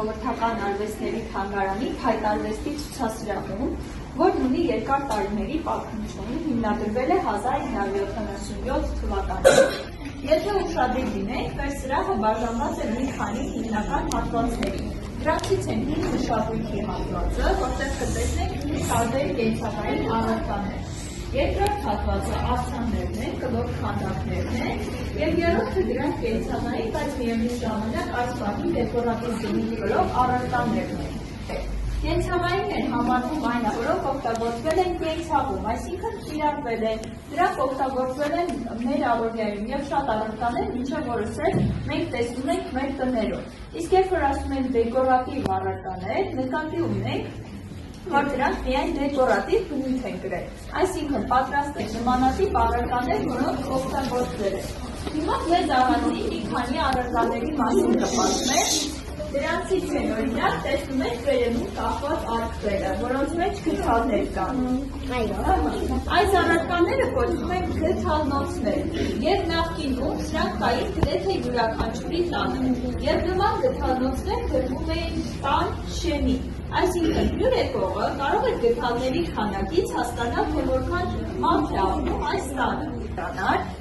ժողովրդական արվեստների թանգարանի փայտարվեստի ցուցասրահում, որն ունի երկար տարիների պատմություն, հիմնադրվել է 1977 թվականին։ Եթե ուշադիր լինենք, մեր սրահը բաժանված է մի քանի հիմնական հատվածների։ Դրանցից են 5 մշակույթի հատվածը, որտեղ կտեսնենք տարբեր կենցաղային առարկաներ։ Երկրորդ հատվածը արձաններն են, կլոր քանդակներն են, և երրորդը դրանք կենցաղային, բայց միևնույն ժամանակ այս բանի դեկորատիվ բնույթ կրող առարկաներն են։ Կենցաղային են համարվում այն, որոնք օգտագործվել են կենցաղում, այսինքն կիրառվել են, դրանք օգտագործվել են մեր առօրյայում և շատ առարկաներ, մինչև օրս էլ մենք տեսնում ենք մեր տներում։ Իսկ երբ որ ասում են դեկորատիվ առարկաներ, նկատի ունենք, որ դրանք միայն դեկորատիվ բնույթ են կրել, այսինքն պատրաստել նմանատիպ առարկաներ, որոնք օգտագործվել են։ Հիմա ձեզ աղացի մի քանի առարկաների մասին կպատմեմ, դրանցից են օրինակ տեսնում եք վերևում կախված արկղերը, որոնց մեջ գդալներ կան։ Այս առարկաները կոչվում են գդալնոցներ, և նախկինում սրանք կային գրեթե յուրաքանչյուրի տանը, և նման գդալնոցներ գրվում էին տան շեմի։ Այսինքն հյուր եկողը կարող է գդալների քանակից հասկանալ, թե որքան մարդ է ապրում այս տանը։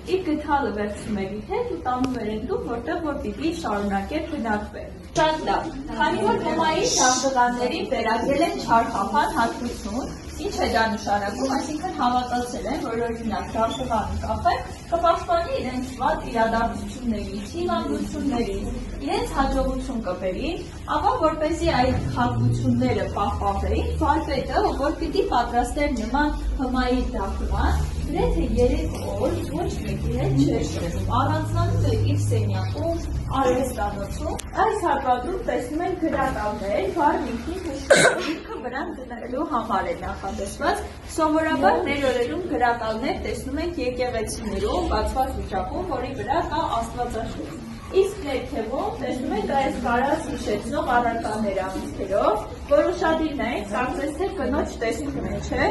Իր գդալը վերցնում էր իր հետ ու տանում էր այն տուն, որտեղ որ պիտի շարունակեր բնակվել։ Շատ լավ, քանի որ հոմայի շաղդղաններին վերագրել են չարխափան հատկություն, ինչ է դա նշանակում, այսինքն հավատացել են, որ օրինակ շաղդղանը կախել կպաշտպանի իրենց վատ իրադարձություններից, հիվանդություններից, իրենց հաջողություն կբերի, ապա որպեսզի այդ հատկությունները պահպանվեին, վարպետը, որ պիտի պատրաստեր նման հմայի դահլան, գրեթե 3 օր ոչ մեկի հետ չէր շփվում, առանձնանում է իր սենյակում, արվեստանոցում։ Այս հատվածում տեսնում ենք գրակալներ, վառ ինքնին հուշում, ինքը վրան դնելու համար է նախատեսված։ Սովորաբար մեր օրերում գրակալներ տեսնում ենք եկեղեցիներում, բացված վիճակում, որի վրա կա աստվածաշունչ։ Իսկ ներքևում տեսնում ենք այս կարած հիշեցնող առարկաներ ամիսքերով, որ ուշադիր նայեք, կարծես թե կնոջ տեսքն է, չէ՞,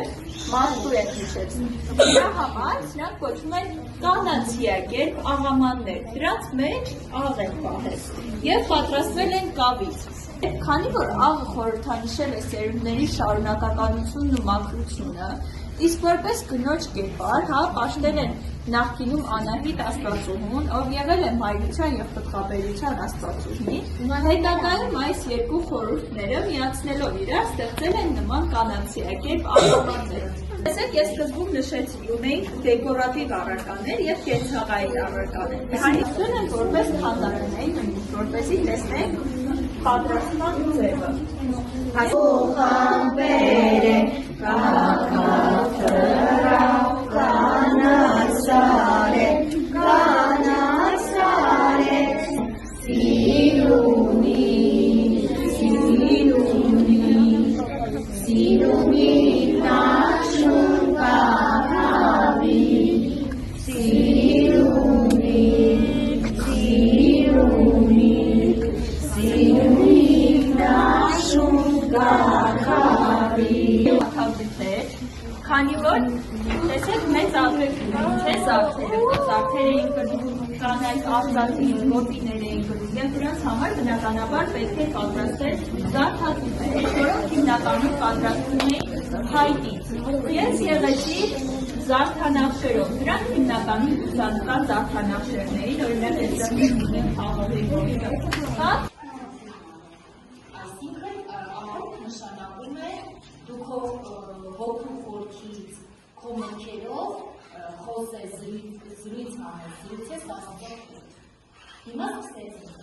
մարդու են հիշեցնում։ Դրա համար սրանք կոչվում են կանացիակերպ աղամաններ, դրանց մեջ աղ են պահել և պատրաստվել են կավից։ Քանի որ աղը խորհրդանշել է սերունդների շարունակականությունն ու մաքրությունը, իսկ որպես կնոջ կերպար, պաշտել են նախկինում Անահիտ աստվածուհուն, ով եղել է մայրության և պտղաբերության աստվածուհի, հետագայում այս երկու խորհուրդները միացնելով իրար ստեղծել են նման կանացիակերպ աղամաններ։ Տեսեք, ես սկզբում նշեցի, ունեինք դեկորատիվ առարկաներ և կենցաղային առարկաներ։ Հարցրել են որպես քանդակներ, որպեսզի տեսնենք պատրաստման ձևը։ Քանի որ, տեսեք, մեծ աղվեքն էին, չէ, զարդերը, զարդեր էին կրում, կանայք աղձատին, ոտիներ էին կրում, և դրանց համար բնականաբար պետք է պատրաստել զարդատուներ, որոնք հիմնականում պատրաստվում էին փայտից։ Ես եղեցի զարդանախշերով, դրանք հիմնականում լուսանկար զարդանախշերն էին, օրինակ այստեղ ունենք աղովի ոտը։ Նշանակում է դուք հոգու խորքից քո մտքերով խոսես, զրույց անես, զրույց ես ասացող։ Հիմա սկսեցինք,